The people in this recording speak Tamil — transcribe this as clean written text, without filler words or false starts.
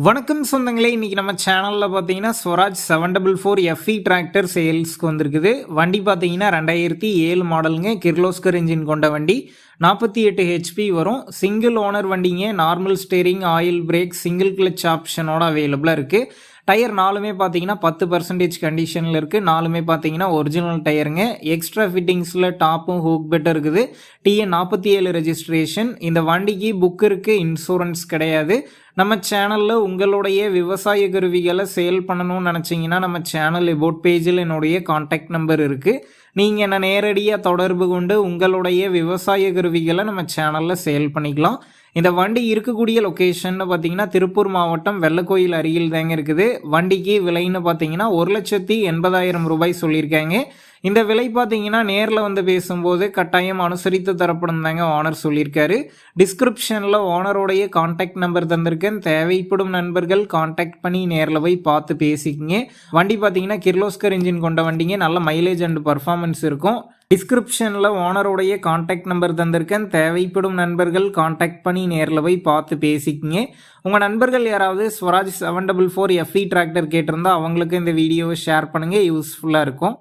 வணக்கம் சொந்தங்களே, இன்னைக்கு நம்ம சேனலில் பார்த்தீங்கன்னா ஸ்வராஜ் 744 எஃப்இ டிராக்டர் சேல்ஸ்க்கு வந்திருக்குது. வண்டி பார்த்தீங்கன்னா 2007 மாடலுங்க. கிர்லோஸ்கர் இன்ஜின் கொண்ட வண்டி. 48 ஹெச்பி வரும். சிங்கிள் ஓனர் வண்டிங்க. Normal steering, oil brake, single clutch ஆப்ஷனோட அவைலபிளாக இருக்குது. டயர் நாலுமே பார்த்தீங்கன்னா 10% கண்டிஷனில் இருக்குது. நாலுமே பார்த்தீங்கன்னா ஒரிஜினல் டயருங்க. எக்ஸ்ட்ரா ஃபிட்டிங்ஸில் டாப்பும் ஹூக் பெட்டும் இருக்குது. TN 47 registration. இந்த வண்டிக்கு புக் இருக்குது, இன்சூரன்ஸ் கிடையாது. நம்ம சேனலில் உங்களுடைய விவசாய கருவிகளை சேல் பண்ணணும்னு நினச்சிங்கன்னா நம்ம சேனல் எபோட் பேஜில் என்னுடைய கான்டாக்ட் நம்பர் இருக்குது. நீங்கள் என்ன நேரடியாக தொடர்பு கொண்டு உங்களுடைய விவசாய கருவிகளை நம்ம சேனலில் சேல் பண்ணிக்கலாம். இந்த வண்டி இருக்கக்கூடிய லொக்கேஷன் பார்த்தீங்கன்னா திருப்பூர் மாவட்டம் வெள்ளக்கோயில் அருகில் தாங்க இருக்குது. வண்டிக்கு விலைன்னு பார்த்தீங்கன்னா 1,80,000 ரூபாய் சொல்லியிருக்காங்க. இந்த விலை பார்த்தீங்கன்னா நேரில் வந்து பேசும்போது கட்டாயம் அனுசரித்து தரப்படும் தாங்க ஓனர் சொல்லியிருக்காரு. டிஸ்கிரிப்ஷனில் ஓனருடைய கான்டாக்ட் நம்பர் தந்திருக்கேன். தேவைப்படும் நண்பர்கள் கான்டாக்ட் பண்ணி நேரில் போய் பார்த்து பேசிக்கிங்க. வண்டி பார்த்தீங்கன்னா கிர்லோஸ்கர் இன்ஜின் கொண்ட வண்டிங்க. நல்ல மைலேஜ் அண்ட் பர்ஃபார்மன்ஸ் இருக்கும். டிஸ்கிரிப்ஷனில் ஓனருடைய கான்டாக்ட் நம்பர் தந்திருக்கேன். தேவைப்படும் நண்பர்கள் கான்டாக்ட் பண்ணி நேரில் போய் பார்த்து பேசிக்கிங்க. உங்கள் நண்பர்கள் யாராவது ஸ்வராஜ் 744 எஃப்இ டிராக்டர் கேட்டிருந்தா அவங்களுக்கு இந்த வீடியோவை ஷேர் பண்ணுங்கள். யூஸ்ஃபுல்லாக இருக்கும்.